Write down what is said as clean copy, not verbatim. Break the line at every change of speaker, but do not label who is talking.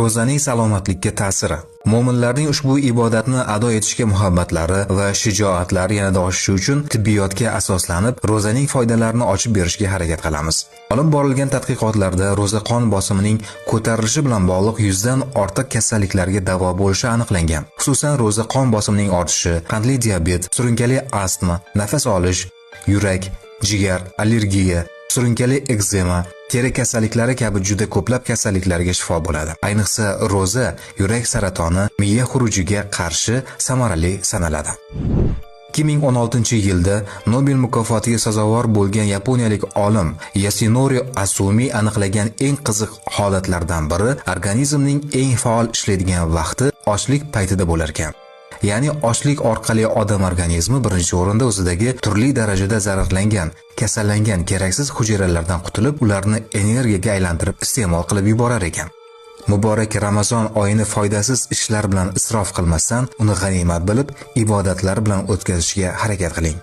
Ro'zaning salomatlikka ta'siri. Mo'minlarning ushbu ibodatni ado etishga muhabbatlari va shijoatlari yanada oshishi uchun tibbiyotga asoslanib, ro'zaning foydalarini ochib berishga harakat qilamiz. Olib borilgan tadqiqotlarda ro'za qon bosimining ko'tarilishi bilan bog'liq 100 dan ortiq kasalliklarga davo bo'lishi aniqlangan. Xususan, ro'za qon bosimining ortishi, qandli diabet, surunkali astma, nafas olish, yurak, jigar, allergiya, surunkali ekzema, teri kasalliklari kabi juda ko'plab kasalliklarga shifo bo'ladi. Ayniqsa ro'za yurak saratoni, miya xurujiga qarshi samarali sanaladi. 2016-yilda Nobel mukofotiga sazovor bo'lgan yaponiyalik olim Yasunori Asumi aniqlagan eng qiziq holatlardan biri organizmning eng faol ishlaydigan vaqti ochlik paytida bo'lar ekan. Ya'ni ochlik orqali odam organizmi birinchi o'rinda o'zidagi turli darajada zararlangan, kasallangan keraksiz hujayralardan qutulib, ularni energiyaga aylantirib iste'mol qilib yuborar ekan. Muborak Ramazon oyini foydasiz ishlar bilan isrof qilmasdan, uni g'animat bilib, ibodatlar bilan o'tkazishga harakat qiling.